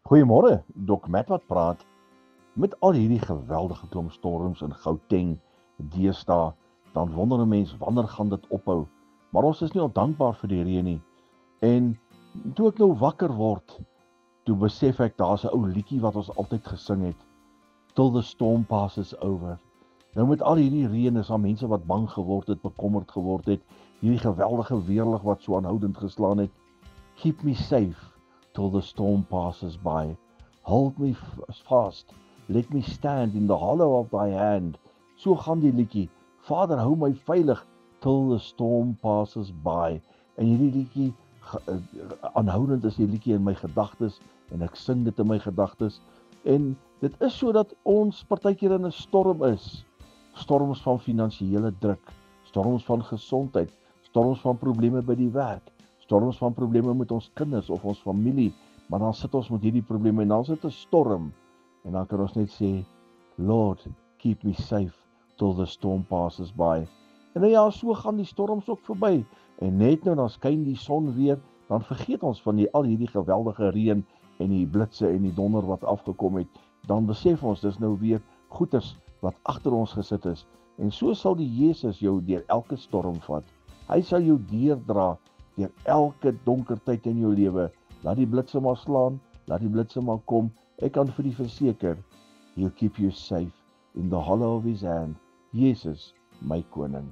Goeiemôre, Dok Matt wat praat. Met al hierdie geweldige klomp storms in Gauteng deesdae, dan wonder 'n mens wanneer gaan dit ophou. Maar ons is nie ondankbaar vir die reën nie. En toe ek nou wakker word, toe besef ek daar's 'n ou liedjie wat ons altyd gesing het. Till the storm passes over. Nou met al hierdie reën is daar mense wat bang geword het, bekommerd geword het. Hierdie geweldige weerlig wat so aanhoudend geslaan het. Keep me safe till the storm passes by. Hold me fast. Let me stand in the hollow of thy hand. So gaan die liedjie. Vader, hou my veilig till the storm passes by. En hierdie liedjie aanhoudend is die liedjie in my gedagtes en ek sing dit in my gedagtes. En dit is sodat ons partykeer in 'n storm is. Storms van finansiële druk, storms van gesondheid, storms van probleme by die werk, storms van probleme met ons kinders of ons familie, maar dan sit ons met hierdie probleme en dan sit 'n storm en dan kan ons net sê, Lord, keep me safe till the storm passes by. En nou ja, so gaan die storms ook verby en net nou dan skyn die son weer, dan vergeet ons van al hierdie geweldige reën en die blitse en die donder wat afgekom het, dan besef ons dis nou weer goeters wat agter ons gesit is. En so sal die Jesus jou deur elke storm vat. Hy sal jou deurdra deur elke donker tyd in jou lewe. Laat die blitse maar slaan, laat die blitse maar kom. Ek kan vir u verseker, he'll keep you safe in the hollow of his hand. Jesus, my koning.